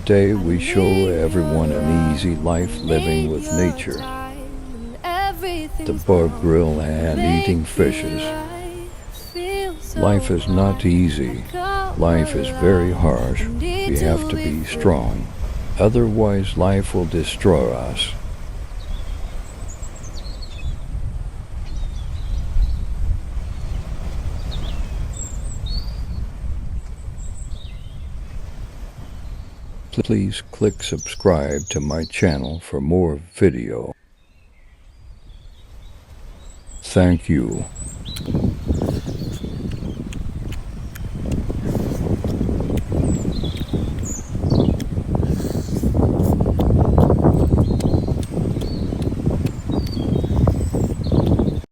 Today we show everyone an easy life living with nature. The bug grill and eating fishes. Life is not easy. Life is very harsh. We have to be strong. Otherwise life will destroy us. Please click subscribe to my channel for more video. Thank you.